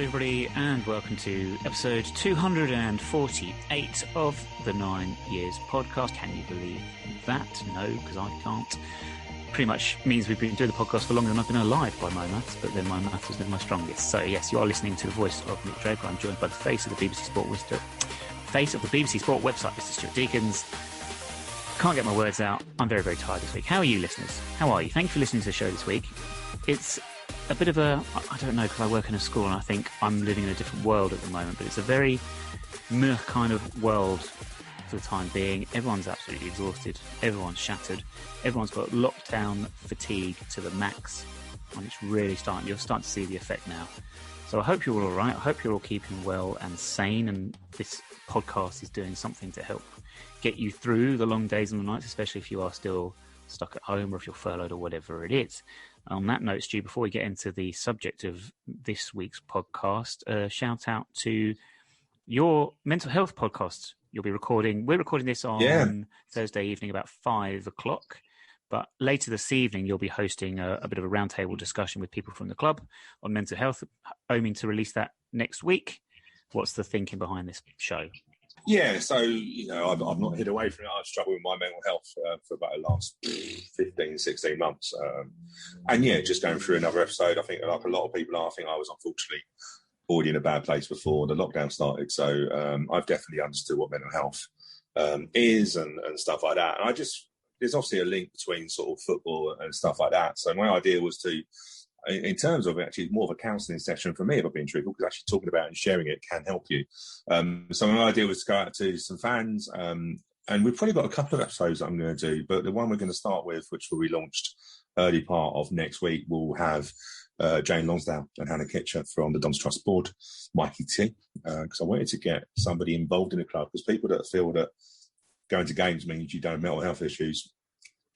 Hello everybody and welcome to episode 248 of the 9 Years podcast. Can you believe that? No, because I can't. Pretty much means we've been doing the podcast for longer than I've been alive by my maths, but then my maths was never my strongest. So yes, you are listening to the voice of Nick Draper. I'm joined by the face of the BBC Sport website, Mr. Stuart Deakins. Can't get my words out. I'm very, very tired this week. How are you, listeners? How are you? Thank you for listening to the show this week. It's a bit of a, I don't know, because I work in a school and I think I'm living in a different world at the moment, but it's a very meh kind of world for the time being. Everyone's absolutely exhausted. Everyone's shattered. Everyone's got lockdown fatigue to the max. And it's really you're starting to see the effect now. So I hope you're all right. I hope you're all keeping well and sane. And this podcast is doing something to help get you through the long days and the nights, especially if you are still stuck at home or if you're furloughed or whatever it is. On that note, Stu, before we get into the subject of this week's podcast, shout out to your mental health podcast. You'll be recording. We're recording this on Thursday evening about 5 o'clock. But later this evening, you'll be hosting a bit of a roundtable discussion with people from the club on mental health, aiming to release that next week. What's the thinking behind this show? Yeah, so, I've not hid away from it. I've struggled with my mental health for about the last 15, 16 months. Just going through another episode, I think like a lot of people are, I think I was unfortunately already in a bad place before the lockdown started. So I've definitely understood what mental health is and stuff like that. And there's obviously a link between sort of football and stuff like that. So my idea was to, in terms of actually more of a counselling session for me, if I've been truthful, because actually talking about it and sharing it can help you. So my idea was to go out to some fans, and we've probably got a couple of episodes that I'm going to do, but the one we're going to start with, which will be launched early part of next week, will have Jane Lonsdale and Hannah Kitcher from the Dons Trust board, Mikey T, because I wanted to get somebody involved in the club, because people that feel that going to games means you don't have mental health issues,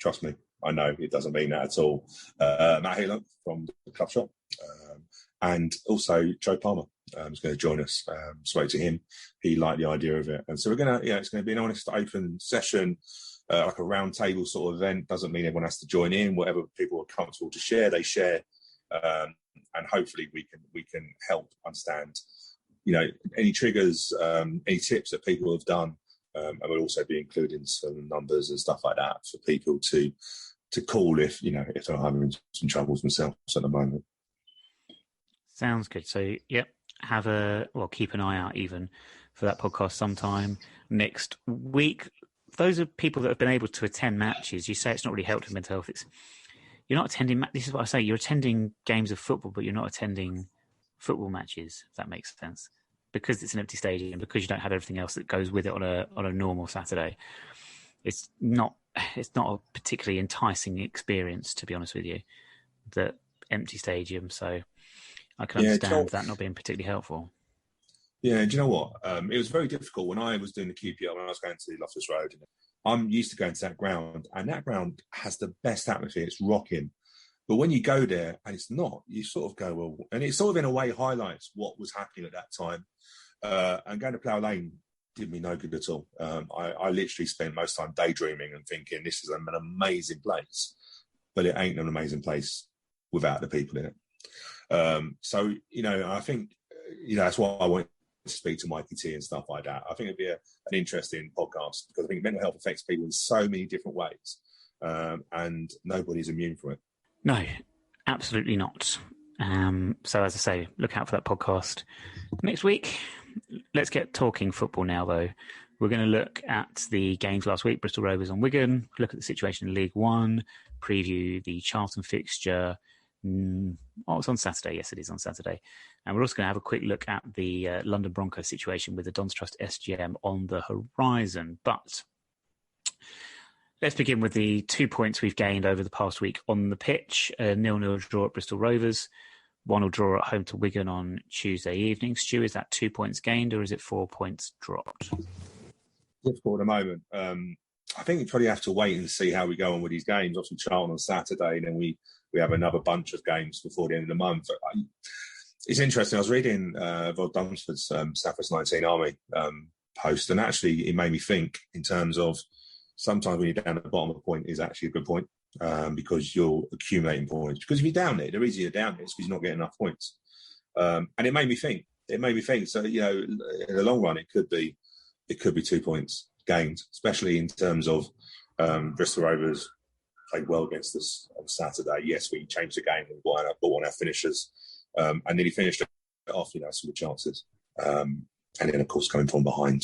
trust me, I know it doesn't mean that at all. Matt Halo from the Club Shop, and also Joe Palmer is going to join us. Spoke to him; he liked the idea of it, and so we're going to. It's going to be an honest, open session, like a round table sort of event. Doesn't mean everyone has to join in. Whatever people are comfortable to share, they share, and hopefully we can help understand, any triggers, any tips that people have done, and we'll also be including some numbers and stuff like that for people to call if they're having some troubles themselves at the moment. Sounds good. So, keep an eye out even for that podcast sometime next week. Those are people that have been able to attend matches. You say it's not really helped with mental health. You're not attending. This is what I say. You're attending games of football, but you're not attending football matches. If that makes sense, because it's an empty stadium, because you don't have everything else that goes with it on a normal Saturday. It's not a particularly enticing experience, to be honest with you, the empty stadium. So I can understand that not being particularly helpful. Yeah, do you know what? It was very difficult when I was doing the QPR, when I was going to Loftus Road. I'm used to going to that ground, and that ground has the best atmosphere. It's rocking. But when you go there and it's not, you sort of go, well, and it sort of in a way highlights what was happening at that time. And going to Plough Lane did me no good at all. I literally spent most time daydreaming and thinking this is an amazing place, but it ain't an amazing place without the people in it. I think, that's why I want to speak to Mikey T and stuff like that. I think it'd be an interesting podcast, because I think mental health affects people in so many different ways, and nobody's immune from it. No, absolutely not. So as I say, look out for that podcast next week. Let's get talking football now, though. We're going to look at the games last week, Bristol Rovers on Wigan, look at the situation in League One, preview the Charlton fixture. It's on Saturday. Yes, it is on Saturday. And we're also going to have a quick look at the London Broncos situation with the Dons Trust SGM on the horizon. But let's begin with the 2 points we've gained over the past week on the pitch. A 0-0 draw at Bristol Rovers. 1-1 draw at home to Wigan on Tuesday evening. Stu, is that 2 points gained or is it 4 points dropped? Difficult at the moment. I think you probably have to wait and see how we go on with these games. Obviously, Charlton on Saturday, and then we have another bunch of games before the end of the month. It's interesting. I was reading Rod Dunsford's Southwest 19 Army post, and actually it made me think in terms of sometimes when you're down at the bottom of a point is actually a good point. Because you're accumulating points. Because if you're down there, the reason you're down there is because you're not getting enough points. And it made me think. So, you know, in the long run, it could be 2 points gained, especially in terms of Bristol Rovers played well against us on Saturday. Yes, we changed the game. We brought on our finishers and nearly finished it off, you know, some of the chances. And then, of course, coming from behind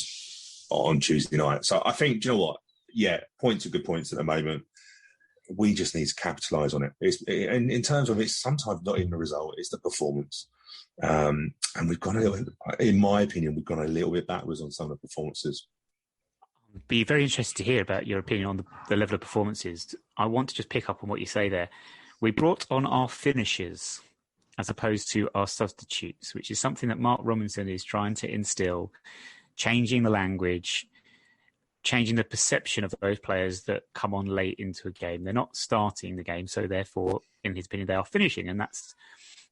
on Tuesday night. So I think, do you know what? Yeah, points are good points at the moment. We just need to capitalise on it. In terms of it's sometimes not even the result, it's the performance. And we've gone a little, in my opinion, we've gone a little bit backwards on some of the performances. Be very interested to hear about your opinion on the level of performances. I want to just pick up on what you say there. We brought on our finishers as opposed to our substitutes, which is something that Mark Robinson is trying to instill, changing the language, changing the perception of those players that come on late into a game. They're not starting the game, so therefore, in his opinion, they are finishing, and that's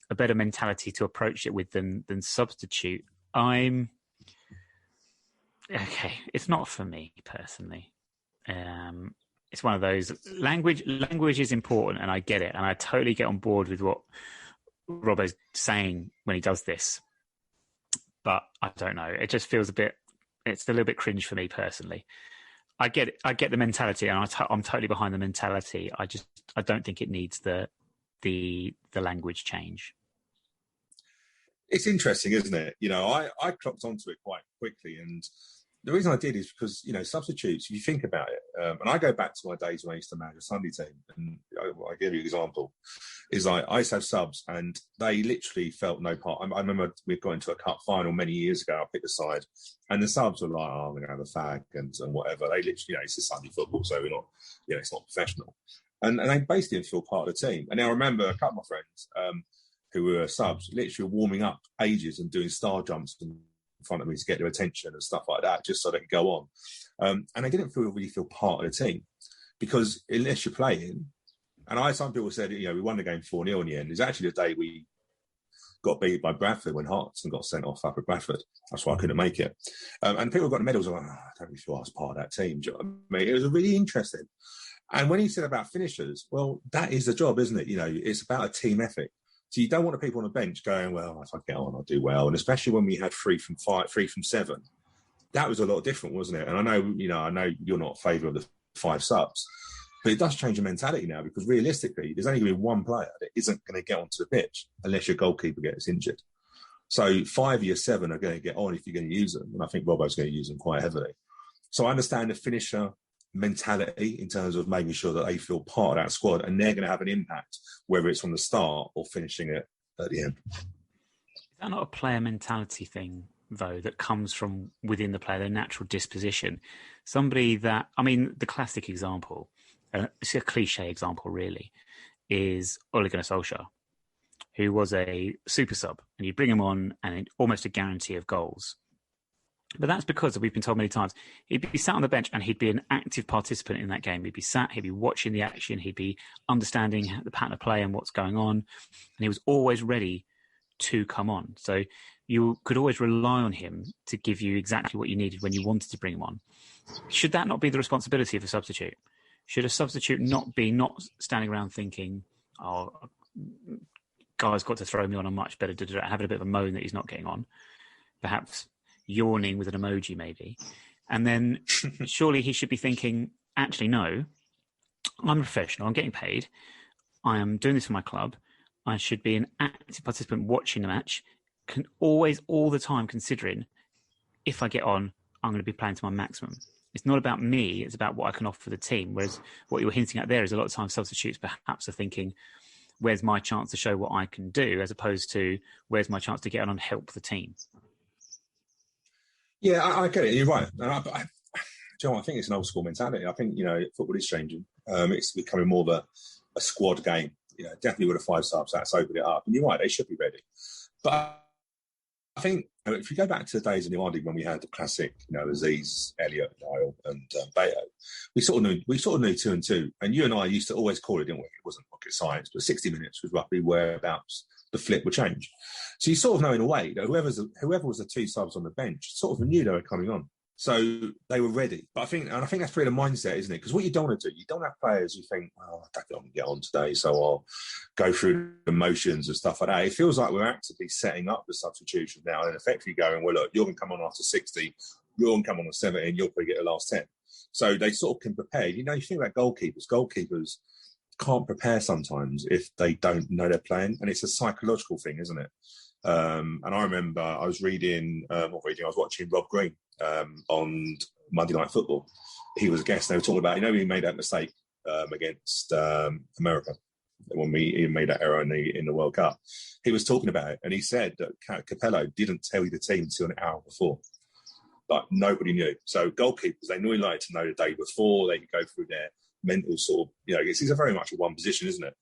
a better mentality to approach it with than substitute. Okay, it's not for me personally. It's one of those language is important, and I get it, and I totally get on board with what Robbo's saying when he does this. But I don't know. It just feels it's a little bit cringe for me personally. I get the mentality, and I'm totally behind the mentality. I don't think it needs the language change. It's interesting, isn't it? You know, I clocked onto it quite quickly, and the reason I did is because, you know, substitutes, if you think about it, and I go back to my days when I used to manage a Sunday team, and I give you an example, is I used to have subs, and they literally felt no part. I remember we got into a cup final many years ago, I picked a side, and the subs were like, oh, I'm going to have a fag and whatever. They literally, you know, it's a Sunday football, so we're not, you know, it's not professional. And they basically didn't feel part of the team. And now I remember a couple of my friends who were subs literally warming up ages and doing star jumps in front of me to get their attention and stuff like that, just so they could go on. And they didn't really feel part of the team, because unless you're playing, and some people said, you know, we won the game 4-0 in the end. It's actually the day we got beat by Bradford when Hartson got sent off up at Bradford. That's why I couldn't make it. And people got the medals. I'm like, I don't really feel I was part of that team. Do you know what I mean? It was really interesting. And when he said about finishers, well, that is the job, isn't it? You know, it's about a team ethic. So you don't want the people on the bench going, well, if I get on, I'll do well. And especially when we had 3 from 7, that was a lot different, wasn't it? And I know you're not in favour of the 5 subs, but it does change your mentality now, because realistically, there's only going to be one player that isn't going to get onto the pitch unless your goalkeeper gets injured. So 5 of your 7 are going to get on if you're going to use them. And I think Robbo's going to use them quite heavily. So I understand the finisher mentality in terms of making sure that they feel part of that squad, and they're going to have an impact, whether it's from the start or finishing it at the end. Is that not a player mentality thing, though, that comes from within the player, their natural disposition? Somebody that, I mean, the classic example, it's a cliche example really, is Ole Gunnar Solskjaer, who was a super sub, and you bring him on and almost a guarantee of goals. But that's because, we've been told many times, he'd be sat on the bench and he'd be an active participant in that game. He'd be sat, he'd be watching the action, he'd be understanding the pattern of play and what's going on. And he was always ready to come on. So you could always rely on him to give you exactly what you needed when you wanted to bring him on. Should that not be the responsibility of a substitute? Should a substitute not be standing around thinking, oh, guy's got to throw me on, I'm much better, having a bit of a moan that he's not getting on? Perhaps yawning with an emoji maybe. And then surely he should be thinking, actually, no, I'm a professional, I'm getting paid, I am doing this for my club, I should be an active participant watching the match, always, all the time considering, if I get on, I'm going to be playing to my maximum. It's not about me, it's about what I can offer the team. Whereas what you were hinting at there is a lot of times substitutes perhaps are thinking, where's my chance to show what I can do, as opposed to where's my chance to get on and help the team. Yeah, I get it. You're right. Joe, I think it's an old school mentality. I think, you know, football is changing. It's becoming more of a squad game. You know, definitely with the 5 subs, that's opened it up. And you're right, they should be ready. But I think if you go back to the days in the Ardy when we had the classic, you know, Aziz, Elliott, Niall, and Beto, we sort of knew 2 and 2. And you and I used to always call it, didn't we? It wasn't rocket science, but 60 minutes was roughly whereabouts the flip would change. So you sort of know in a way that whoever was the 2 subs on the bench sort of knew they were coming on. So they were ready. But I think that's really the mindset, isn't it? Because what you don't want to do, you don't have players who think, well, I don't think I'm going to get on today, so I'll go through the motions and stuff like that. It feels like we're actively setting up the substitution now and effectively going, well, look, you're going to come on after 60, you're going to come on at 70, you'll probably get the last 10. So they sort of can prepare. You know, you think about goalkeepers. Goalkeepers can't prepare sometimes if they don't know they're playing. And it's a psychological thing, isn't it? And I remember I was watching Rob Green on Monday Night Football. He was a guest. They were talking about, you know, he made that mistake against America when he made that error in the World Cup. He was talking about it, and he said that Capello didn't tell you the team until an hour before. Like, nobody knew. So goalkeepers, they normally like to know the day before. They could go through their mental sort of, you know, it's a very much a one position, isn't it?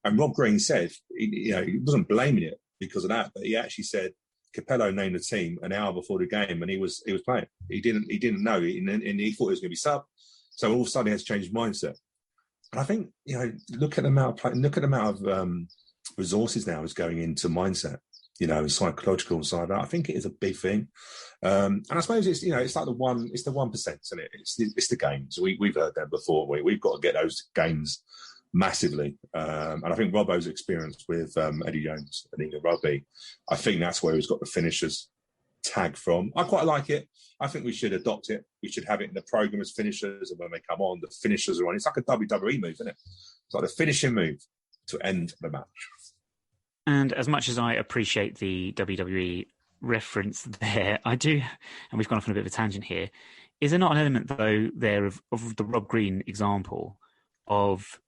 And Rob Green said, he wasn't blaming it because of that, but he actually said Capello named the team an hour before the game, and he was playing. He didn't know, and he thought he was going to be sub. So all of a sudden, he has changed his mindset. And I think, you know, look at the amount of resources now is going into mindset. You know, psychological side. I think it is a big thing, and I suppose it's, you know, it's like the 1%, isn't it? It's the games. We've heard that before. We've got to get those games massively, and I think Robbo's experience with Eddie Jones and England Rugby, I think that's where he's got the finishers tag from. I quite like it. I think we should adopt it. We should have it in the program as finishers, and when they come on, the finishers are on. It's like a WWE move, isn't it? It's like the finishing move to end the match. And as much as I appreciate the WWE reference there, I do, and we've gone off on a bit of a tangent here, is there not an element, though, there of the Rob Green example of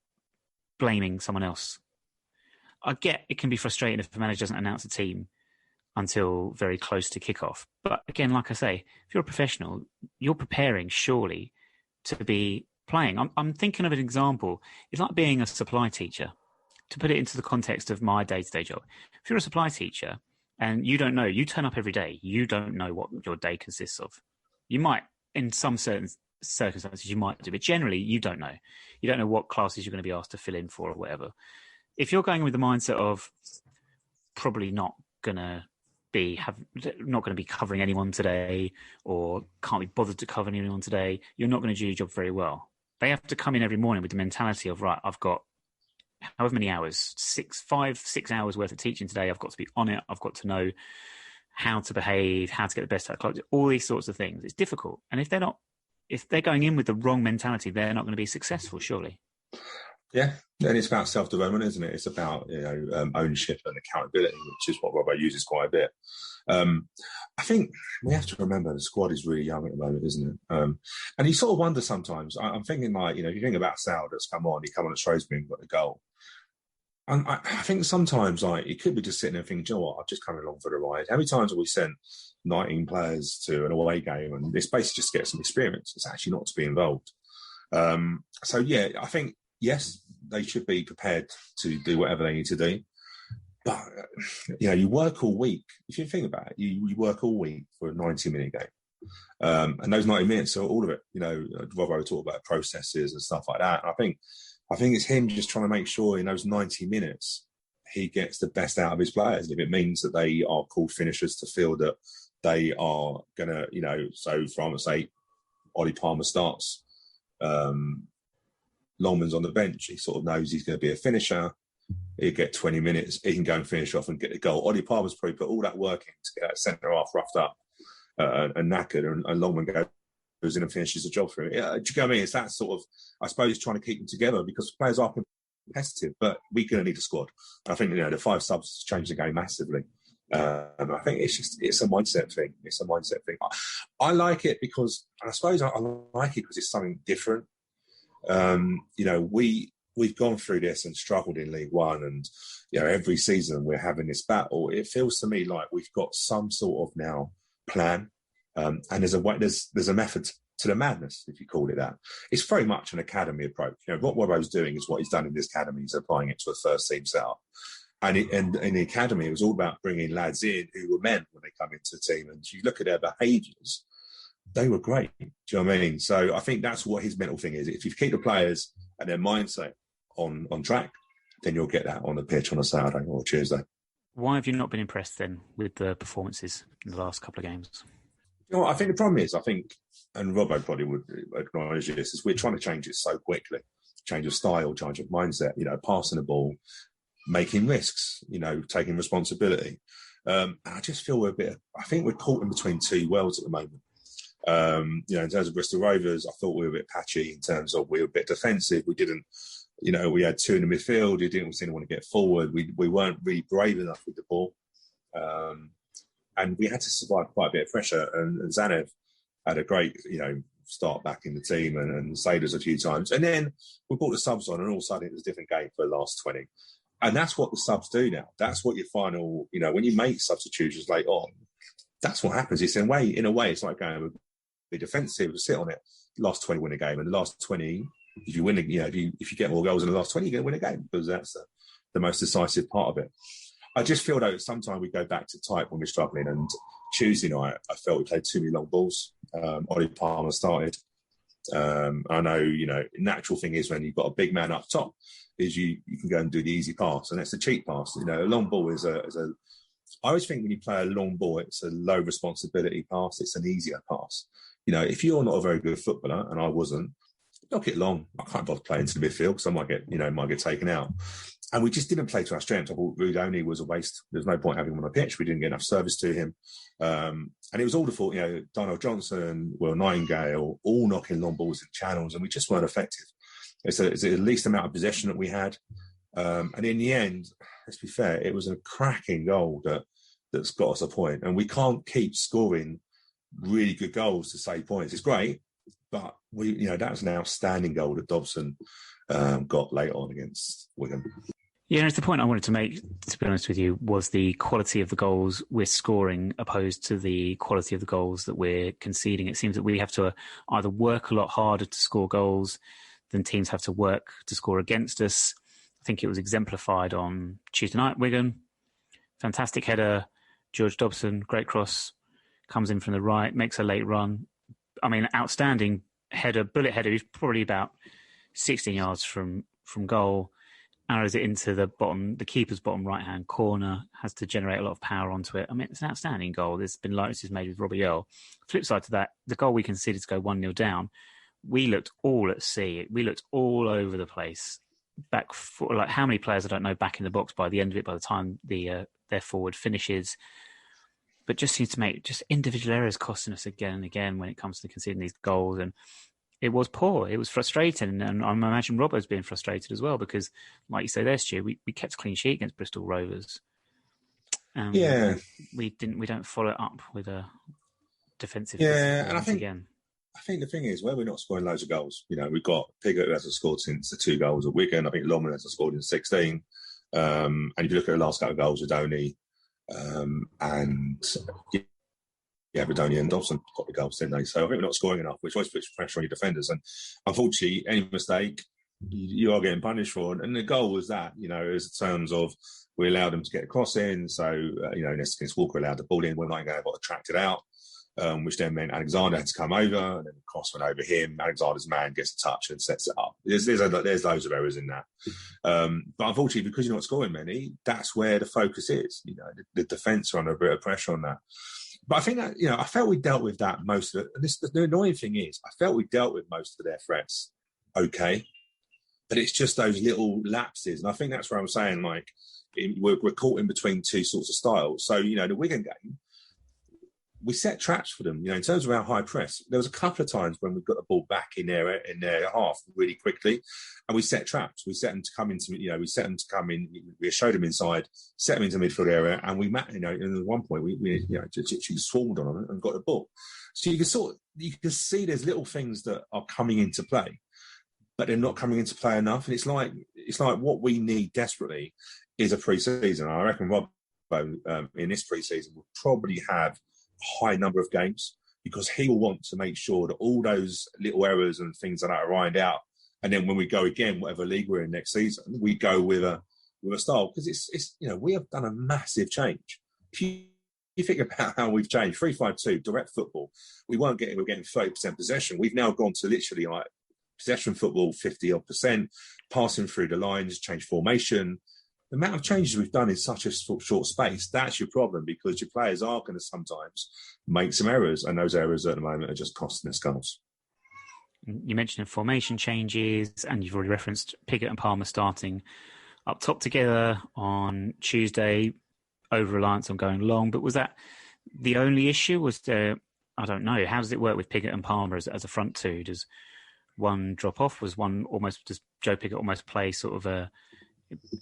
blaming someone else? I get it can be frustrating if the manager doesn't announce a team until very close to kickoff. But again, like I say, if you're a professional, you're preparing surely to be playing. I'm thinking of an example. It's like being a supply teacher. To put it into the context of my day-to-day job, if you're a supply teacher and you don't know, you turn up every day, you don't know what your day consists of. You might, in some certain circumstances, you might do, but generally you don't know. You don't know what classes you're going to be asked to fill in for or whatever. If you're going with the mindset of probably not going to be covering anyone today, or can't be bothered to cover anyone today, you're not going to do your job very well. They have to come in every morning with the mentality of, right, I've got however many hours, 6 hours worth of teaching today. I've got to be on it. I've got to know how to behave, how to get the best out of class, all these sorts of things. It's difficult. And if they're going in with the wrong mentality, they're not going to be successful, surely. Yeah, and it's about self-development, isn't it? It's about, you know, ownership and accountability, which is what Robbo uses quite a bit. I think we have to remember the squad is really young at the moment, isn't it? And you sort of wonder sometimes. I'm thinking, like, you know, if you think about Sal that's come on at Shrewsbury and got the goal. And I think sometimes, like, it could be just sitting there thinking, you know what, I've just come along for the ride. How many times have we sent 19 players to an away game and it's basically just get some experience? It's actually not to be involved. So, yeah, I think, yes, they should be prepared to do whatever they need to do. But, you know, you work all week. If you think about it, you work all week for a 90-minute game. And those 90 minutes are all of it. You know, Robbo talked about processes and stuff like that. And I think it's him just trying to make sure in those 90 minutes he gets the best out of his players. If it means that they are called finishers to feel that they are going to, you know, so for argument's sake, Ollie Palmer starts, Longman's on the bench. He sort of knows he's going to be a finisher. He'll get 20 minutes. He can go and finish off and get the goal. Ollie Palmer's probably put all that work in to get that centre half roughed up and knackered, and Longman goes in and finishes the job for him. Yeah, do you know what I mean? It's that sort of, I suppose, trying to keep them together because players are competitive, but we're going to need a squad. I think, you know, the 5 subs changed the game massively. I think it's a mindset thing. It's a mindset thing. I like it because, I suppose I like it because it's something different. You know, we've gone through this and struggled in League One, and, you know, every season we're having this battle. It feels to me like we've got some sort of now plan, and there's a method to the madness, if you call it that. It's very much an academy approach. You know, what Robbo's doing is what he's done in this academy. He's applying it to a first team setup. And in the academy, it was all about bringing lads in who were men when they come into the team. And you look at their behaviours, they were great. Do you know what I mean? So I think that's what his mental thing is. If you keep the players and their mindset on track, then you'll get that on the pitch on a Saturday or Tuesday. Why have you not been impressed then with the performances in the last couple of games? You know what, I think the problem is, and Robbo probably would acknowledge this, is we're trying to change it so quickly. Change of style, change of mindset, passing the ball, making risks, taking responsibility. I just feel I think we're caught in between two worlds at the moment. In terms of Bristol Rovers, I thought we were a bit patchy in terms of we were a bit defensive. We didn't, we had two in the midfield. We didn't seem to want to get forward. We weren't really brave enough with the ball. And we had to survive quite a bit of pressure. And Zanev had a great, start back in the team and saved us a few times. And then we brought the subs on, and all of a sudden it was a different game for the last 20. And that's what the subs do now. That's what your final, when you make substitutions late on, that's what happens. It's in a way, it's like going be defensive, sit on it. Last 20 win a game, and the last 20, if you win, if you get more goals in the last 20, you're going to win a game, because that's the most decisive part of it. I just feel though sometimes we go back to type when we're struggling. And Tuesday night, I felt we played too many long balls. Ollie Palmer started. I know, natural thing is when you've got a big man up top, is you can go and do the easy pass, and it's a cheap pass. A long ball is a. I always think when you play a long ball, it's a low responsibility pass. It's an easier pass. If you're not a very good footballer, and I wasn't, knock it long. I can't bother playing to the midfield because I might get taken out. And we just didn't play to our strength. I thought Rudoni was a waste. There's no point having him on the pitch. We didn't get enough service to him. And it was all the fault, Donald Johnson, Will Nightingale, all knocking long balls in channels, and we just weren't effective. It's the least amount of possession that we had. And in the end, let's be fair, it was a cracking goal that's got us a point. And we can't keep scoring really good goals to save points. It's great, but that was an outstanding goal that Dobson got late on against Wigan. Yeah, it's the point I wanted to make, to be honest with you, was the quality of the goals we're scoring opposed to the quality of the goals that we're conceding. It seems that we have to either work a lot harder to score goals than teams have to work to score against us. I think it was exemplified on Tuesday night, Wigan. Fantastic header, George Dobson, great cross, comes in from the right, makes a late run. I mean, outstanding header, bullet header. He's probably about 16 yards from goal. Arrows it into the keeper's bottom right-hand corner, has to generate a lot of power onto it. I mean, it's an outstanding goal. There's been likenesses made with Robbie Earle. Flip side to that, the goal we conceded to go 1-0 down, we looked all at sea. We looked all over the place. Back for, like, how many players, I don't know, back in the box by the end of it, by the time their forward finishes. But just seems to make just individual errors costing us again and again when it comes to conceding these goals. And it was poor. It was frustrating. And I imagine Robbo's being frustrated as well because, like you say there, Stu, we kept a clean sheet against Bristol Rovers. We don't follow it up with a defensive. Yeah, and I think the thing is, where we're not scoring loads of goals, we've got Piggott who hasn't scored since the 2 goals at Wigan. I think Longman hasn't scored in 16. And if you look at the last couple of goals, Adoni Aberdoni and Dobson got the goals, didn't they? So I think we're not scoring enough, which always puts pressure on your defenders. And unfortunately, any mistake, you are getting punished for. And the goal was that, as in terms of we allowed them to get a cross in. So, against Walker allowed the ball in. We're not going to got attracted out, which then meant Alexander had to come over, and then the cross went over him. Alexander's man gets a touch and sets it up. There's loads of errors in that. But unfortunately, because you're not scoring many, that's where the focus is. The defence are under a bit of pressure on that. But I think that, I felt we dealt with that most of it. The annoying thing is, I felt we dealt with most of their threats okay. But it's just those little lapses. And I think that's where I'm saying, like, we're caught in between two sorts of styles. So, the Wigan game, we set traps for them. In terms of our high press, there was a couple of times when we got the ball back in their half really quickly, and we set traps. We set them to come into, we set them to come in. We showed them inside, set them into midfield area, and we, and at one point we just swarmed on them and got the ball. So you can see there's little things that are coming into play, but they're not coming into play enough. And it's like what we need desperately is a pre-season. I reckon Rob in this pre-season will probably have high number of games because he will want to make sure that all those little errors and things like that are ironed out. And then when we go again, whatever league we're in next season, we go with a style because it's we have done a massive change. If you think about how we've changed, 3-5-2 direct football, we're getting 30% possession. We've now gone to literally like possession football, 50% passing through the lines, change formation. the amount of changes we've done in such a short space, that's your problem, because your players are going to sometimes make some errors, and those errors at the moment are just costing us goals. You mentioned formation changes, and you've already referenced Piggott and Palmer starting up top together on Tuesday, over-reliance on going long. But was that the only issue? Was there, I don't know, how does it work with Piggott and Palmer as a front two? Does one drop off? Does Joe Piggott almost play sort of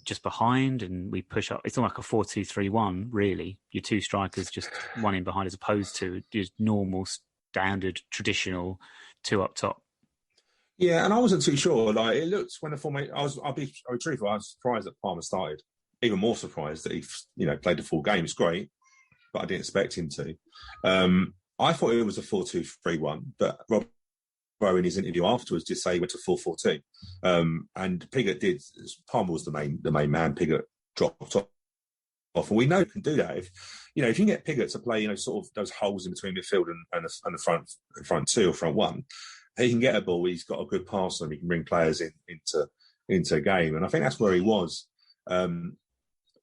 just behind and we push up? It's almost like a 4-2-3-1, really. Your two strikers, just one in behind, as opposed to just normal, standard, traditional two up top. Yeah, and I wasn't too sure. Like, it looked when the formation, I'll be truthful, I was surprised that Palmer started. Even more surprised that he, played the full game. It's great, but I didn't expect him to. I thought it was a 4-2-3-1, but Rob in his interview afterwards did say he went to 4-4-2. And Piggott did. Palmer was the main man. Piggott dropped off, and we know he can do that. If you can get Piggott to play, sort of those holes in between midfield and the front two or front one, he can get a ball. He's got a good pass, and he can bring players into a game. And I think that's where he was. But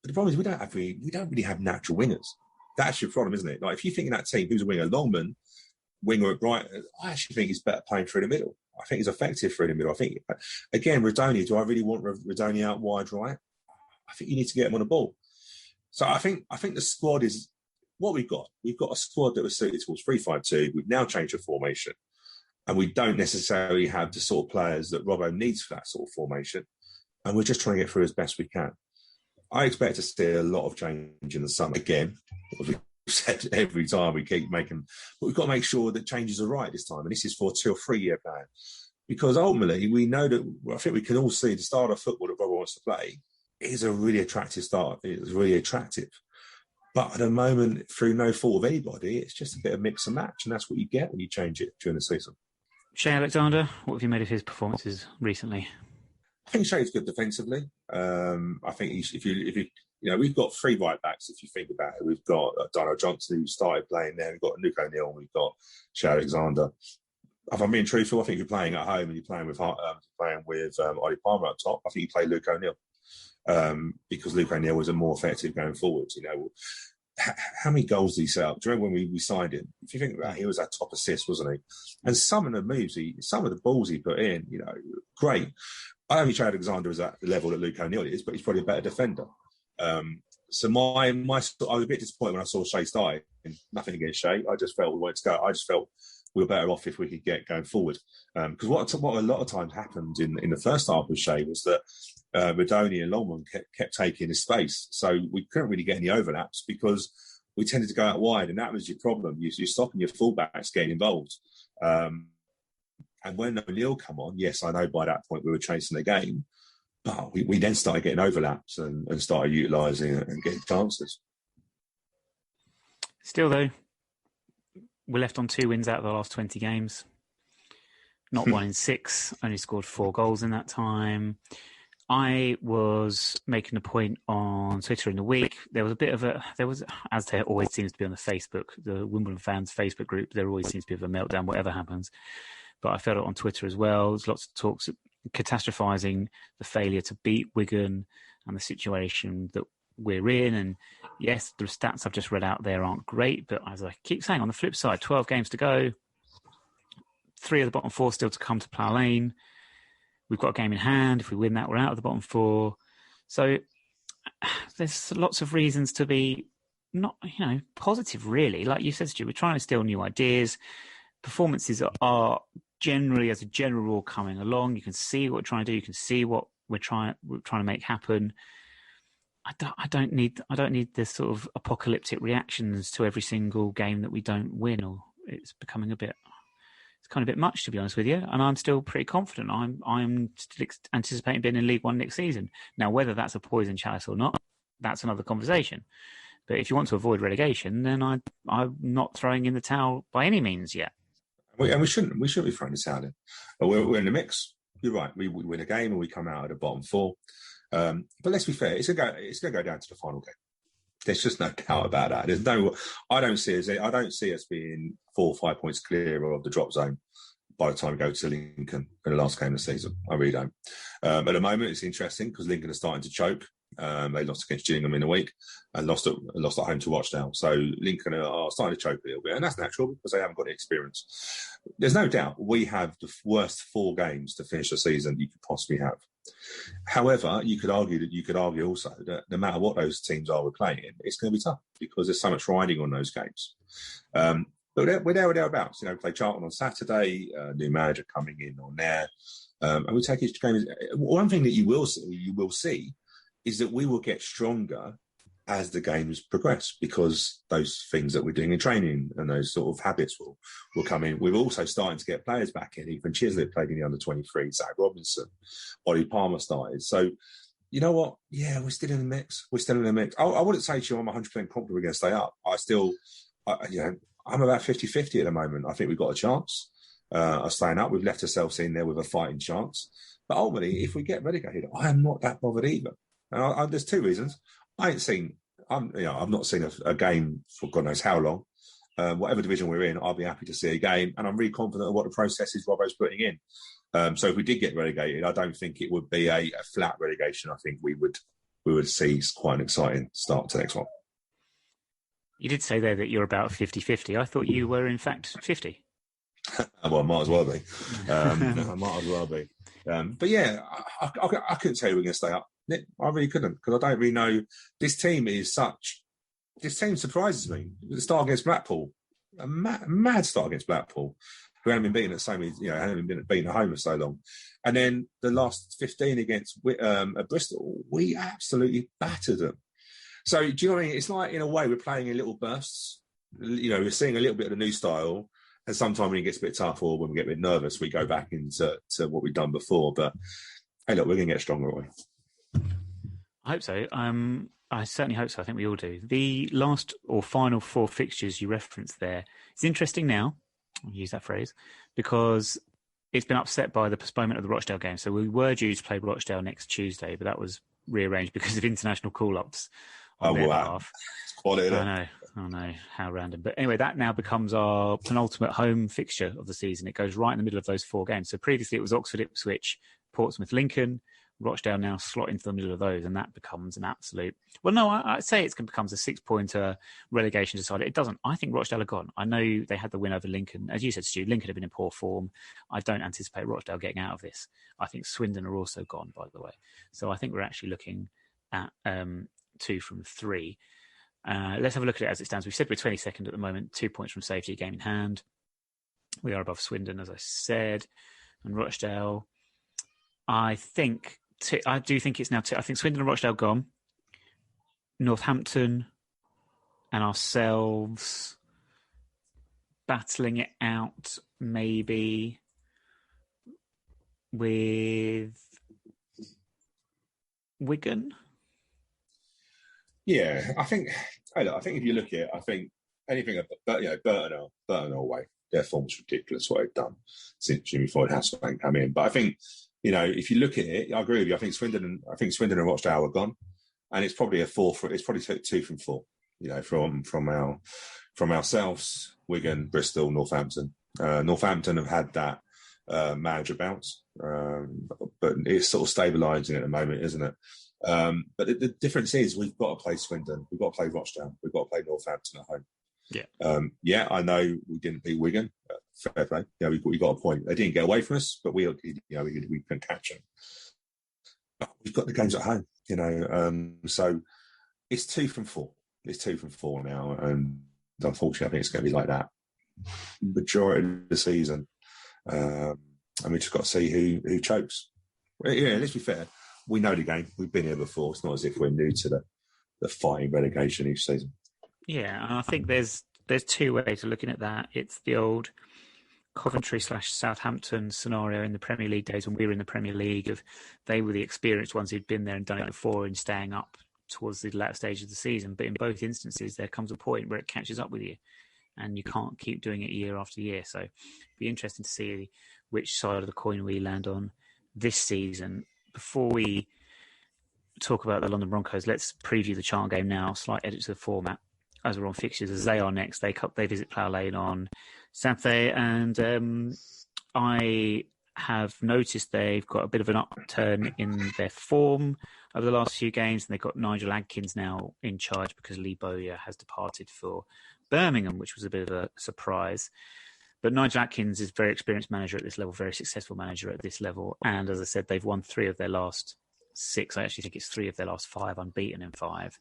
the problem is we don't really have natural wingers. That's your problem, isn't it? Like, if you think in that team, who's a winger? Longman, winger at Brighton, I actually think he's better playing through the middle. I think he's effective through the middle. I think, again, Radoni, do I really want Radoni out wide right? I think you need to get him on the ball. So I think the squad is what we've got. We've got a squad that was suited towards 3-5-2. We've now changed the formation, and we don't necessarily have the sort of players that Robbo needs for that sort of formation. And we're just trying to get through as best we can. I expect to see a lot of change in the summer. Again, as we've said every time, we keep making, but we've got to make sure that changes are right this time. And this is for a 2 or 3 year plan. Because ultimately, we know that, I think we can all see the style of football that Robbo wants to play is a really attractive start. It's really attractive. But at the moment, through no fault of anybody, it's just a bit of mix and match. And that's what you get when you change it during the season. Shea Alexander, what have you made of his performances recently? I think Shea's good defensively. I think if you we've got 3 right backs. If you think about it, we've got Dino Johnson who started playing there. We've got Luke O'Neill. We've got Shea Alexander. If I'm being truthful, I think if you're playing at home and you're playing with Ollie Palmer up top, I think you play Luke O'Neill because Luke O'Neill was a more effective going forward. How many goals did he set up? Do you remember when we signed him? If you think about it, he was our top assist, wasn't he? And some of the moves, some of the balls he put in, great. I don't think Shea Alexander is at the level that Luke O'Neill is, but he's probably a better defender. So I was a bit disappointed when I saw Shea starting. Nothing against Shea. I just felt we wanted to go. I just felt we were better off if we could get going forward. Because what a lot of times happened in the first half with Shea was that Radoni and Longman kept taking his space. So we couldn't really get any overlaps because we tended to go out wide, and that was your problem. You're stopping your fullbacks getting involved. And when O'Neill come on, yes, I know by that point we were chasing the game, but we then started getting overlaps and started utilising it and getting chances. Still, though, we're left on 2 wins out of the last 20 games. Not 1 in 6, only scored 4 goals in that time. I was making a point on Twitter in the week. There was as there always seems to be on the Wimbledon fans Facebook group, there always seems to be a meltdown, whatever happens. But I felt it on Twitter as well. There's lots of talks catastrophising the failure to beat Wigan and the situation that we're in. And yes, the stats I've just read out there aren't great, but as I keep saying, on the flip side, 12 games to go, 3 of the bottom 4 still to come to Plough Lane. We've got a game in hand. If we win that, we're out of the bottom 4. So there's lots of reasons to be not, positive, really. Like you said, Stu, we're trying to steal new ideas. Performances are generally, as a general rule, coming along. You can see what we're trying to do. You can see what we're trying to make happen. I don't need this sort of apocalyptic reactions to every single game that we don't win, or it's becoming a bit much, to be honest with you. And I'm still pretty confident. I'm still anticipating being in League One next season. Now, whether that's a poison chalice or not, that's another conversation. But if you want to avoid relegation, then I'm not throwing in the towel by any means yet. And we shouldn't be throwing the towel in. But we're in the mix. You're right. We win a game and we come out at the bottom 4. But let's be fair. It's going to go down to the final game. There's just no doubt about that. I don't see us being 4 or 5 points clear of the drop zone by the time we go to Lincoln in the last game of the season. I really don't. At the moment, it's interesting because Lincoln are starting to choke. They lost against Gillingham in the week and lost at home to Rochdale. So Lincoln are starting to choke a little bit, and that's natural because they haven't got the experience. There's no doubt we have the worst 4 games to finish the season you could possibly have. However, you could argue also that no matter what those teams are we're playing, it's going to be tough because there's so much riding on those games. But we're there or thereabouts. You know, play Charlton on Saturday, new manager coming in on there, and we take each game. One thing that you will see is that we will get stronger as the games progress because those things that we're doing in training and those sort of habits will come in. We're also starting to get players back in. Even Chislett played in the under-23, Zach Robinson, Ollie Palmer started. So, you know what? Yeah, we're still in the mix. I wouldn't say to you I'm 100% confident we're going to stay up. I'm about 50-50 at the moment. I think we've got a chance of staying up. We've left ourselves in there with a fighting chance. But ultimately, if we get relegated, I am not that bothered either. And there's 2 reasons. I've not seen a game for God knows how long. Whatever division we're in, I'll be happy to see a game, and I'm really confident of what the process is Robbo's putting in. So if we did get relegated, I don't think it would be a flat relegation. I think we would see quite an exciting start to the next one. You did say there that you're about 50-50. I thought you were in fact 50. Well, I might as well be. I might as well be. But yeah, I couldn't tell you we're going to stay up. I really couldn't because I don't really know. This team surprises me. The start against Blackpool, a mad start against Blackpool, who hadn't been beaten at so many, hadn't been beaten at home for so long. And then the last 15 against Bristol, we absolutely battered them. So do you know what I mean? It's like in a way we're playing in little bursts. We're seeing a little bit of the new style. And sometimes when it gets a bit tough or when we get a bit nervous, we go back into what we've done before. But hey, look, we're going to get stronger, aren't we? I hope so. I certainly hope so. I think we all do. The last or final 4 fixtures you referenced there, it's interesting now, I'll use that phrase, because it's been upset by the postponement of the Rochdale game. So we were due to play Rochdale next Tuesday, but that was rearranged because of international call-ups on their behalf. It's quality, I know, how random. But anyway, that now becomes our penultimate home fixture of the season. It goes right in the middle of those 4 games. So previously it was Oxford, Ipswich, Portsmouth, Lincoln. Rochdale now slot into the middle of those, and that becomes an absolute... Well, no, I'd say it becomes a 6-pointer relegation decided. It doesn't. I think Rochdale are gone. I know they had the win over Lincoln. As you said, Stu, Lincoln have been in poor form. I don't anticipate Rochdale getting out of this. I think Swindon are also gone, by the way. So I think we're actually looking at 2 from 3. Let's have a look at it as it stands. We've said we're 22nd at the moment, 2 points from safety, game in hand. We are above Swindon, as I said. And Rochdale, I do think it's now 2. I think Swindon and Rochdale gone. Northampton and ourselves battling it out maybe with Wigan. Yeah, I think if you look at it, I think anything, Burton are away. Their form's ridiculous what they've done since Jimmy Floyd Hasselbank come in. But I think, if you look at it, I agree with you. I think Swindon and Rochdale are gone, and it's probably it's probably 2 from 4. From ourselves, Wigan, Bristol, Northampton. Northampton have had that manager bounce, but it's sort of stabilising at the moment, isn't it? But the difference is we've got to play Swindon, we've got to play Rochdale, we've got to play Northampton at home. Yeah. I know we didn't beat Wigan. Fair play. We got a point. They didn't get away from us, but we can catch them. But we've got the games at home, so it's 2 from 4. It's 2 from 4 now, and unfortunately, I think it's going to be like that majority of the season. And we just got to see who chokes. Yeah, let's be fair. We know the game. We've been here before. It's not as if we're new to the fighting relegation each season. Yeah, and I think there's 2 ways of looking at that. It's the old Coventry/Southampton scenario in the Premier League days when we were in the Premier League. They were the experienced ones who'd been there and done it before and staying up towards the latter stage of the season. But in both instances, there comes a point where it catches up with you and you can't keep doing it year after year. So it'd be interesting to see which side of the coin we land on this season. Before we talk about the London Broncos, let's preview the Charlton game now. Slight edit to the format as we're on fixtures, as they are next. They visit Plough Lane on Saturday, and I have noticed they've got a bit of an upturn in their form over the last few games, and they've got Nigel Adkins now in charge because Lee Bowyer has departed for Birmingham, which was a bit of a surprise. But Nigel Adkins is a very experienced manager at this level, very successful manager at this level. And as I said, they've won 3 of their last 6. I actually think it's 3 of their last 5, unbeaten in 5.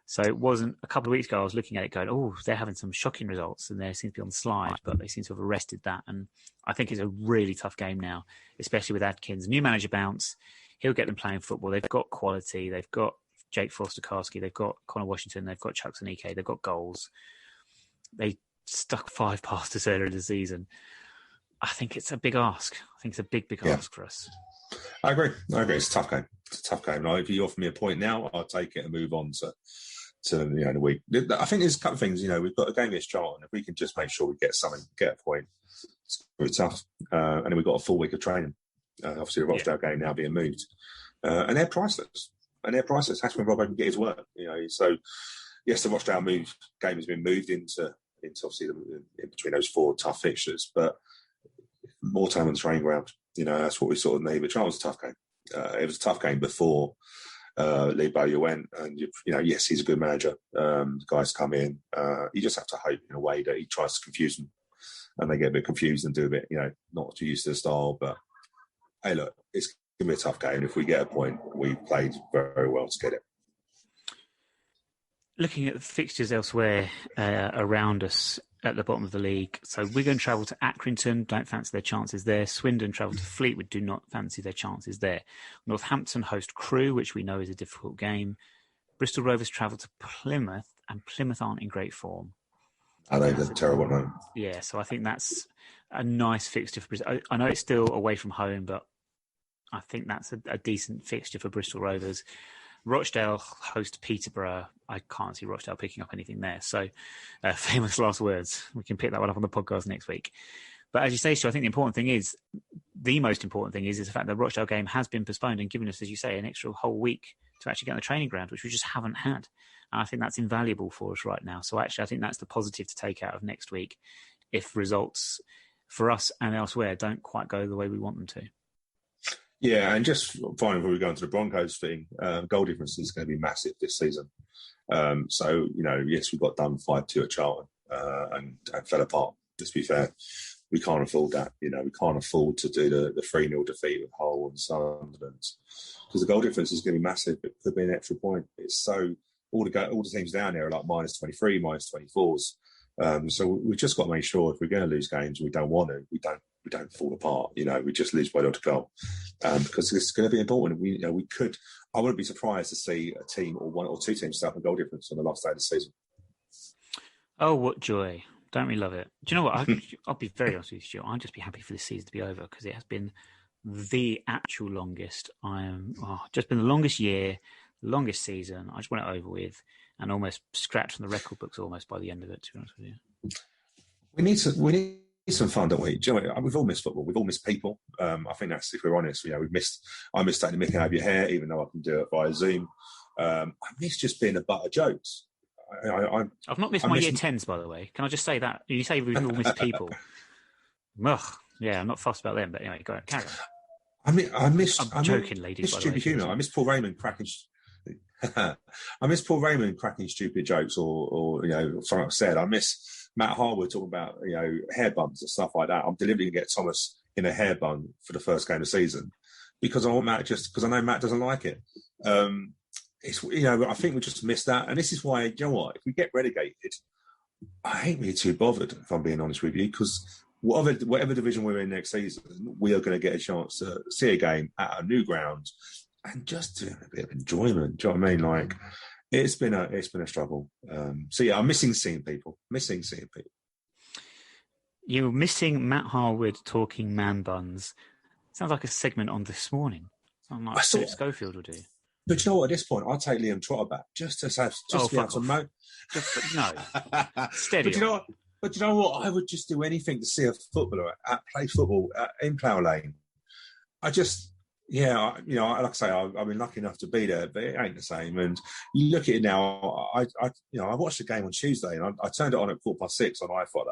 So it wasn't a couple of weeks ago I was looking at it going, oh, they're having some shocking results and they seem to be on the slide, but they seem to have arrested that. And I think it's a really tough game now, especially with Adkins. New manager bounce. He'll get them playing football. They've got quality. They've got Jake Foster-Karski. They've got Connor Washington. They've got Chuck Zanike. They've got goals. They stuck 5 past us earlier in the season. I think it's a big ask. I think it's a big ask for us. I agree. It's a tough game. It's a tough game. Like, if you offer me a point now, I'll take it and move on to the week. I think there's a couple of things. We've got a game against Charlton. If we can just make sure we get something, get a point, it's very tough. And then we've got a full week of training. Obviously, the Rochdale game now being moved, and they're priceless. That's when Robbo can get his work. So yes, the Rochdale game has been moved into obviously in between those 4 tough fixtures, but more time on the training ground. That's what we sort of need. But Charlton's a tough game. It was a tough game before Lee Bowyer went, and yes, he's a good manager. The guys come in. You just have to hope in a way that he tries to confuse them, and they get a bit confused and do a bit, not too used to the style. But hey, look, it's going to be a tough game. If we get a point, we played very well to get it. Looking at the fixtures elsewhere around us at the bottom of the league. So we're going to travel to Accrington, don't fancy their chances there. Swindon travel to Fleetwood, do not fancy their chances there. Northampton host Crewe, which we know is a difficult game. Bristol Rovers travel to Plymouth, and Plymouth aren't in great form. I know they're terrible now. Yeah, so I think that's a nice fixture for Bristol. I know it's still away from home, but I think that's a decent fixture for Bristol Rovers. Rochdale host Peterborough. I can't see Rochdale picking up anything there. So, famous last words. We can pick that one up on the podcast next week. But as you say, Stu, I think the most important thing is the fact that the Rochdale game has been postponed and given us, as you say, an extra whole week to actually get on the training ground, which we just haven't had. And I think that's invaluable for us right now. So actually, I think that's the positive to take out of next week if results for us and elsewhere don't quite go the way we want them to. Yeah, and just finally before we go into the Broncos thing, goal difference is going to be massive this season. So, yes, we got done 5-2 at Charlton and fell apart. Let's be fair. We can't afford that. We can't afford to do the 3-0 defeat with Hull and Sunderland because the goal difference is going to be massive. It could be an extra point. It's so all the teams down there are like -23, -24s. So we've just got to make sure if we're going to lose games, we don't want to. We don't fall apart. We just lose by a goal because it's going to be important. We could. I wouldn't be surprised to see a team or 1 or 2 teams start a goal difference on the last day of the season. Oh, what joy! Don't we love it? Do you know what? I'll be very honest with you, Stuart. I'd just be happy for this season to be over because it has been the actual longest. Just been the longest year, the longest season. I just want it over with and almost scratch from the record books almost by the end of it, to be honest with you. We need some fun, don't we? Do you know what? We've all missed football. We've all missed people. I think that's, if we're honest, I miss taking the mick out of your hair, even though I can do it via Zoom. I miss just being a butt of jokes. I've not missed my year 10s, by the way. Can I just say that? You say we've all missed people. Ugh. Yeah, I'm not fussed about them, but anyway, go on, carry on. I'm joking, ladies. By stupid humour. I miss Paul Raymond cracking. I miss Paul Raymond cracking stupid jokes, or something upset. I miss Matt Harwood talking about hair buns and stuff like that. I'm deliberately going to get Thomas in a hair bun for the first game of the season because I want Matt because I know Matt doesn't like it. It's I think we just missed that, and this is why if we get relegated, I ain't really too bothered if I'm being honest with you because whatever division we're in next season, we are going to get a chance to see a game at a new ground and just do a bit of enjoyment. Do you know what I mean? Like it's been a struggle. So yeah, I'm missing seeing people. You're missing Matt Harwood talking man buns. Sounds like a segment on This Morning. Something like Philip Schofield will do. But you know what? At this point, I'll take Liam Trotter back just to be able to moan. No, steady. But you know what? I would just do anything to see a footballer play football in Plough Lane. Yeah, like I say, I've been lucky enough to be there, but it ain't the same. And you look at it now. I watched the game on Tuesday, and I turned it on at 6:15 on iPhone,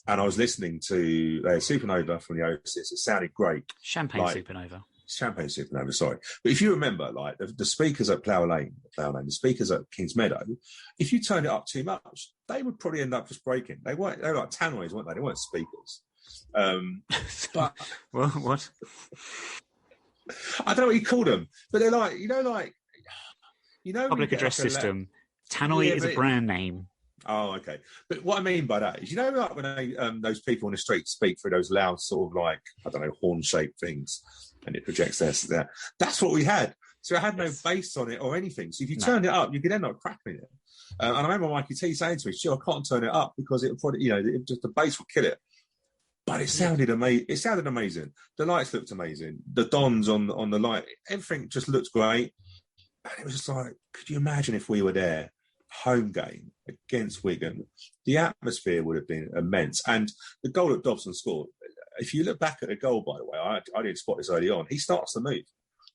and I was listening to Supernova from the Oasis. It sounded great, Champagne Supernova. Champagne Supernova, sorry. But if you remember, like the speakers at Plough Lane, the speakers at Kings Meadow, if you turned it up too much, they would probably end up just breaking. They were like tannoys, weren't they? They weren't speakers. But well, what? I don't know what you call them, but they're like, Public address system. Tannoy is a brand name. Oh, okay. But what I mean by that is, like when those people on the street speak through those loud sort of like, I don't know, horn-shaped things, and it projects there. That's what we had. So it had no bass on it or anything. So if you turned it up, you could end up cracking it. And I remember Mikey T saying to me, "Sure, I can't turn it up because it would probably, just the bass would kill it." But it sounded amazing. It sounded amazing. The lights looked amazing. The dons on the light, everything just looked great. And it was just like, could you imagine if we were there, home game against Wigan? The atmosphere would have been immense. And the goal that Dobson scored, if you look back at the goal, by the way, I didn't spot this early on. He starts the move.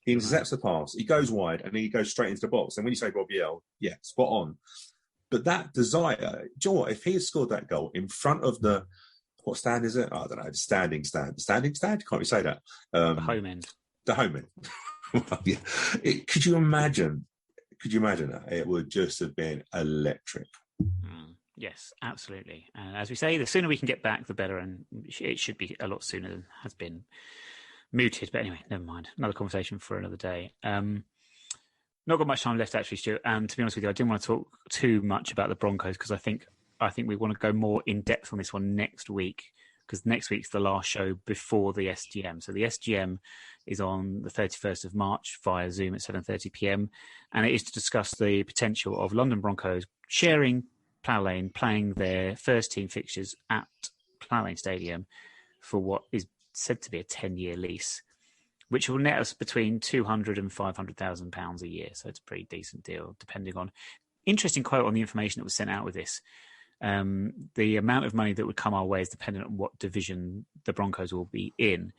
He intercepts the pass. He goes wide, and then he goes straight into the box. And when you say Rob Yell, yeah, spot on. But that desire, do you know what? If he had scored that goal in front of what stand is it? I don't know. Standing stand. Can't we say that? The home end. The home end. Well, yeah. Could you imagine that? It would just have been electric. Yes, absolutely. And as we say, the sooner we can get back, the better. And it should be a lot sooner than has been mooted. But anyway, never mind. Another conversation for another day. Not got much time left, actually, Stuart. And to be honest with you, I didn't want to talk too much about the Broncos because I think we want to go more in depth on this one next week, because next week's the last show before the SGM. So the SGM is on the 31st of March via Zoom at 7:30 p.m. And it is to discuss the potential of London Broncos sharing Plough Lane, playing their first team fixtures at Plough Lane Stadium for what is said to be a 10-year lease, which will net us between £200,000 and £500,000 a year. So it's a pretty decent deal, depending on... Interesting quote on the information that was sent out with this. The amount of money that would come our way is dependent on what division the Broncos will be in.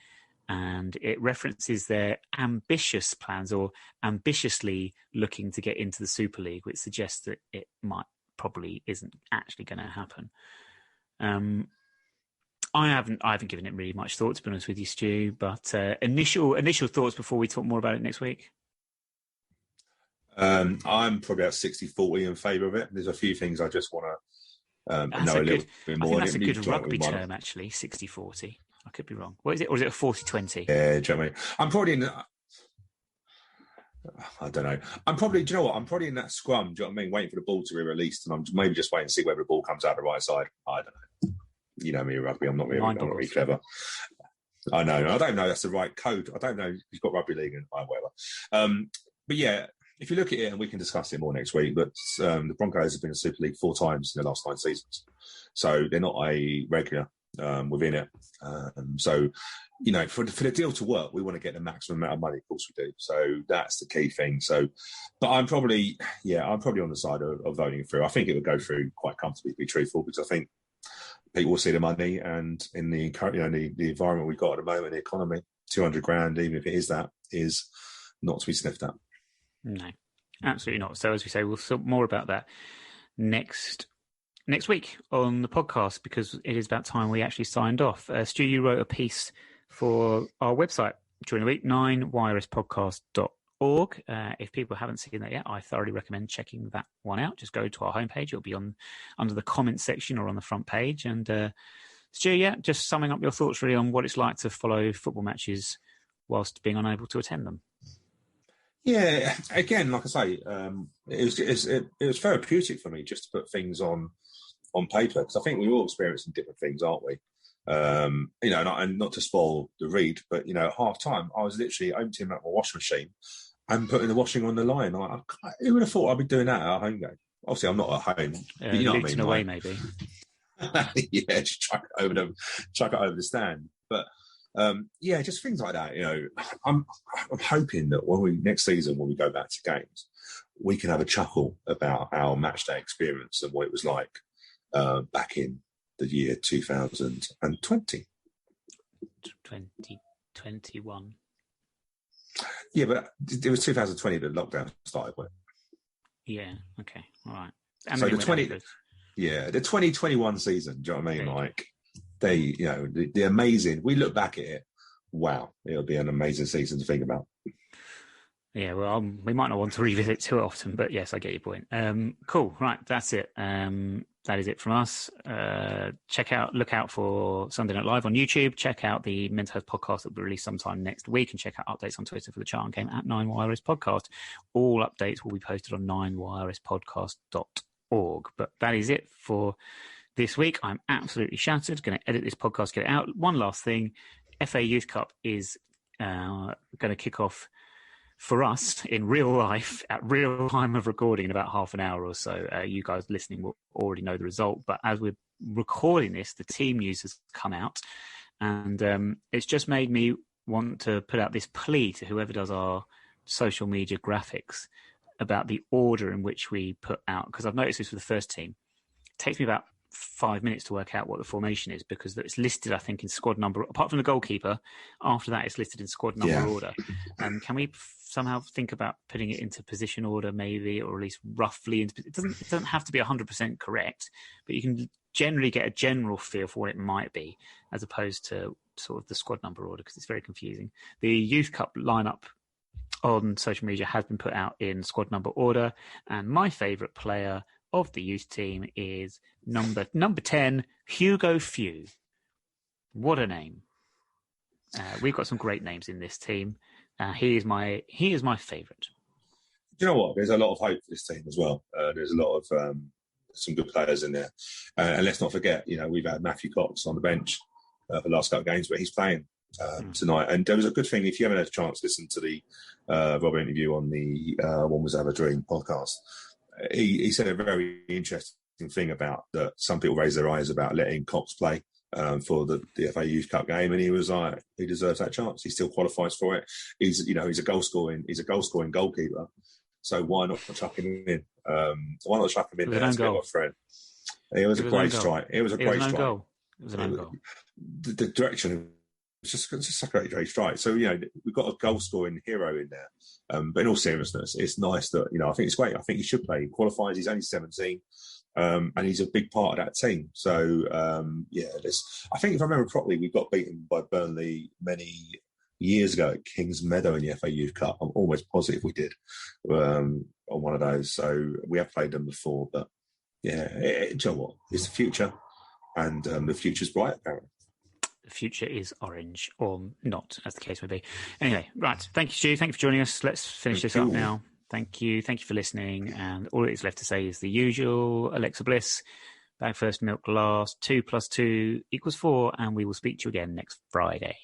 And it references their ambitious plans, or ambitiously looking to get into the Super League, which suggests that it probably isn't actually going to happen. I haven't given it really much thought, to be honest with you, Stu, but initial thoughts before we talk more about it next week. I'm probably about 60-40 in favour of it. There's a few things I just want to know a little bit more. I think that's a good rugby term, actually, 60-40. I could be wrong. What is it? Or is it a 40-20? Yeah, do you know what I mean? I'm probably in... I don't know. I'm probably... Do you know what? I'm probably in that scrum, do you know what I mean? Waiting for the ball to be released, and I'm maybe just waiting to see whether the ball comes out the right side. I don't know. You know me, rugby. I'm not really clever. I know. I don't know that's the right code. I don't know. He's got rugby league and whatever. But yeah... If you look at it, and we can discuss it more next week, but the Broncos have been in the Super League 4 times in the last 9 seasons. So they're not a regular within it. So, for the deal to work, we want to get the maximum amount of money. Of course we do. So that's the key thing. So, but I'm probably on the side of voting through. I think it would go through quite comfortably, to be truthful, because I think people will see the money, and in the the environment we've got at the moment, the economy, $200,000, even if it is that, is not to be sniffed at. No, absolutely not. So as we say, we'll talk more about that next week on the podcast, because it is about time we actually signed off. Stu, you wrote a piece for our website during the week, 9yrespodcast.org. If people haven't seen that yet, I thoroughly recommend checking that one out. Just go to our homepage. It'll be under the comments section or on the front page. And Stu, just summing up your thoughts really on what it's like to follow football matches whilst being unable to attend them. Yeah, again, like I say, it was therapeutic for me just to put things on paper, because I think we're all experiencing different things, aren't we? And not to spoil the read, but at half time, I was literally emptying out my washing machine and putting the washing on the line. Who would have thought I'd be doing that at a home game? Obviously, I'm not at home, but you know what I mean. Away, maybe. Yeah, just chuck it over the stand, but. Just things like that. I'm hoping that next season, when we go back to games, we can have a chuckle about our match day experience and what it was like back in the year 2020. 2021. Yeah, but it was 2020 that lockdown started with. Yeah. Okay. All right. And So then the 2021 season. Do you know what I mean? Like the amazing. We look back at it. Wow, it'll be an amazing season to think about. Yeah, well, we might not want to revisit too often, but yes, I get your point. Cool, right, that's it. That is it from us. Look out for Sunday Night Live on YouTube. Check out the Mental Health podcast that will be released sometime next week, and check out updates on Twitter for the Charlton game at 9YRS Podcast. All updates will be posted on 9yrspodcast.org. But that is it for this week. I'm absolutely shattered. Going to edit this podcast, get it out. One last thing. FA Youth Cup is going to kick off for us in real life at real time of recording in about half an hour or so. You guys listening will already know the result, but as we're recording this, the team news has come out, and it's just made me want to put out this plea to whoever does our social media graphics about the order in which we put out, because I've noticed this with the first team. It takes me about 5 minutes to work out what the formation is, because it's listed, I think, in squad number, apart from the goalkeeper. After that, it's listed in squad number order. Can we somehow think about putting it into position order, maybe, or at least roughly? It doesn't have to be 100% correct, but you can generally get a general feel for what it might be, as opposed to sort of the squad number order, because it's very confusing. The Youth Cup lineup on social media has been put out in squad number order, and my favourite player of the youth team is number 10, Hugo Few. What a name! We've got some great names in this team. He is my favourite. Do you know what? There's a lot of hope for this team as well. There's a lot of some good players in there, and let's not forget, we've had Matthew Cox on the bench for the last couple of games, but he's playing tonight. And there was a good thing, if you haven't had a chance to listen to the Robert interview on the One Was Ever Dream podcast. He said a very interesting thing about that. Some people raise their eyes about letting Cox play for the FA Youth Cup game, and he was like, he deserves that chance. He still qualifies for it. He's a goal scoring goalkeeper. So why not chuck him in? Why not chuck him in there? That's my friend. It was a great strike. It was a great strike. It was an own goal. The direction. It's just a great strike. So, we've got a goal-scoring hero in there. But in all seriousness, it's nice that, I think it's great. I think he should play. He qualifies. He's only 17. And he's a big part of that team. So, I think if I remember properly, we got beaten by Burnley many years ago at Kings Meadow in the FA Youth Cup. I'm almost positive we did on one of those. So we have played them before. But, do you know what? It's the future. And the future's bright, apparently. The future is orange, or not, as the case may be. Anyway, right. Thank you, Stu. Thank you for joining us. Let's finish this up now. Thank you. Thank you for listening. And all that is left to say is the usual. Alexa Bliss, bag first, milk last. 2 + 2 = 4. And we will speak to you again next Friday.